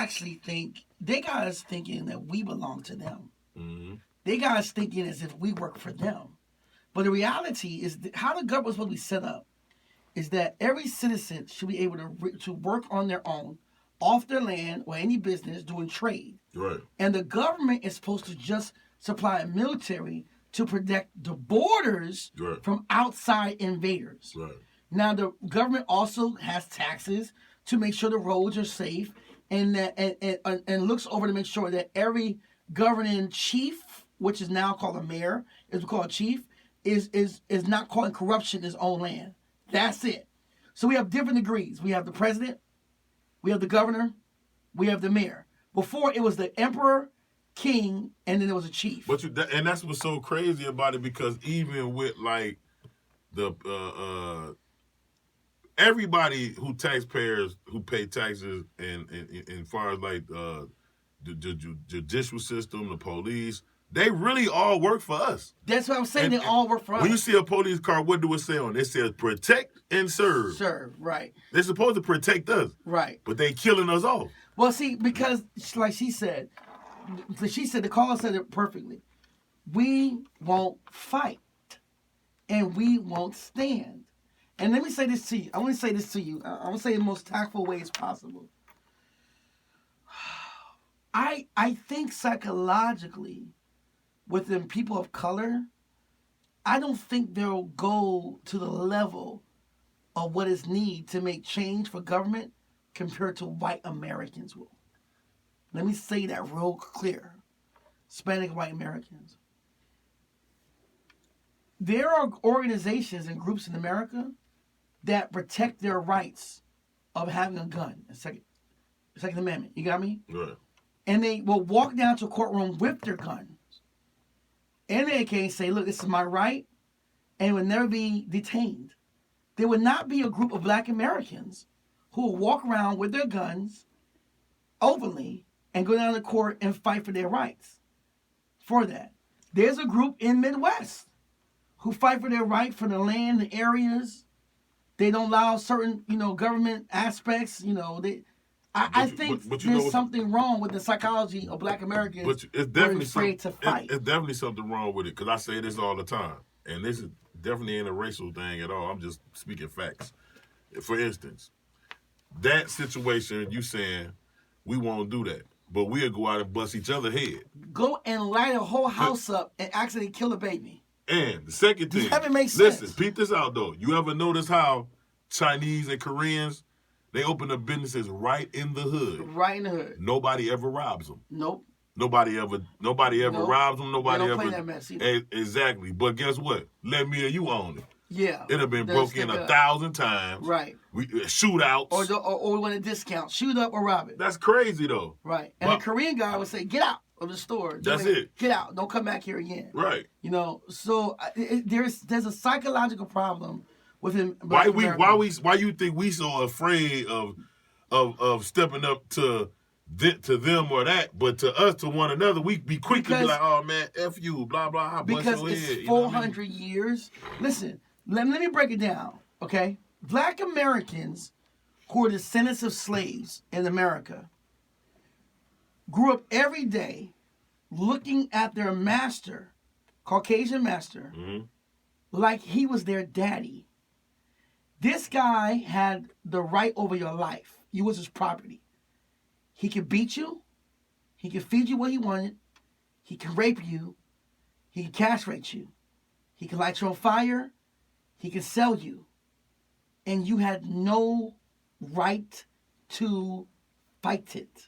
actually think they got us thinking that we belong to them. Mm-hmm. They got us thinking as if we work for them. But the reality is how the government's supposed to be set up is that every citizen should be able to work on their own, off their land or any business doing trade. Right. And the government is supposed to just supply a military to protect the borders from outside invaders. Right. Now, the government also has taxes to make sure the roads are safe and that and looks over to make sure that every governing chief, which is now called a mayor, is called a chief, is not causing corruption in his own land. That's it. So we have different degrees. We have the president, we have the governor, we have the mayor. Before, it was the emperor, king, and then there was a chief. But and that's what's so crazy about it, because even with like the everybody who pay taxes and far as like the judicial system, the police, they really all work for us. That's what I'm saying. They all work for us. When you see a police car, what do it say on it? It says protect and serve. Serve, right. They're supposed to protect us. Right. But they killing us off. Well, see, because like she said, the caller said it perfectly. We won't fight. And we won't stand. And let me say this to you. I want to say this to you. I want to say it in the most tactful ways possible. I think psychologically, within people of color, I don't think they'll go to the level of what is needed to make change for government compared to white Americans will. Let me say that real clear. Hispanic white Americans. There are organizations and groups in America that protect their rights of having a gun. Second Amendment. You got me? Right. And they will walk down to a courtroom with their guns. And they can say, look, this is my right, and will never be detained. There would not be a group of black Americans who will walk around with their guns openly and go down to court and fight for their rights. For that. There's a group in Midwest who fight for their right for the land, the areas. They don't allow certain, government aspects, I think there's something wrong with the psychology of black Americans. But it's definitely afraid to fight. It's definitely something wrong with it, because I say this all the time, and this is definitely ain't a racial thing at all. I'm just speaking facts. For instance, that situation, you saying we won't do that, but we'll go out and bust each other's head. Go and light a whole house up and accidentally kill a baby. And the second thing, listen, peep this out though. You ever notice how Chinese and Koreans, they open up businesses right in the hood. Right in the hood. Nobody ever robs them. Nope. Nobody ever robs them. Nobody ever. Play that mess either. Exactly. But guess what? Let me or you own it. Yeah. It'd have been broken in 1,000 times. Right. Shootouts. Or we want a discount. Shoot up or rob it. That's crazy though. Right. And the Korean guy would say, get out of the store. That's it. Get out. Don't come back here again. Right. So there's a psychological problem with him. Why you think we so afraid of stepping up to them or that, but to us, to one another, we be quick to be like, oh man, F you, blah blah. I bust your because head. It's 400 years. Listen, let me break it down. Okay, black Americans who are descendants of slaves in America grew up every day looking at their master, Caucasian master, like he was their daddy. This guy had the right over your life. You was his property. He could beat you. He could feed you what he wanted. He could rape you. He could castrate you. He could light you on fire. He could sell you. And you had no right to fight it.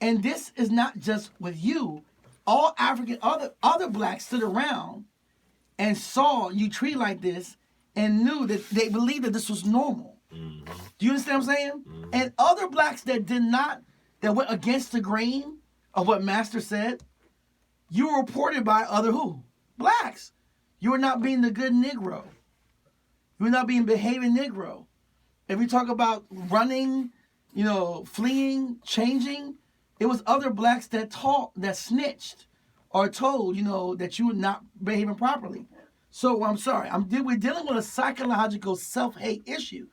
And this is not just with you. All African, other blacks stood around and saw you treat like this and knew that they believed that this was normal. Mm-hmm. Do you understand what I'm saying? Mm-hmm. And other blacks that went against the grain of what Master said, you were reported by other who? Blacks. You were not being the good Negro. You were not being behaving Negro. If we talk about running, fleeing, changing, it was other blacks that snitched or told, that you were not behaving properly. So I'm sorry, we're dealing with a psychological self-hate issue.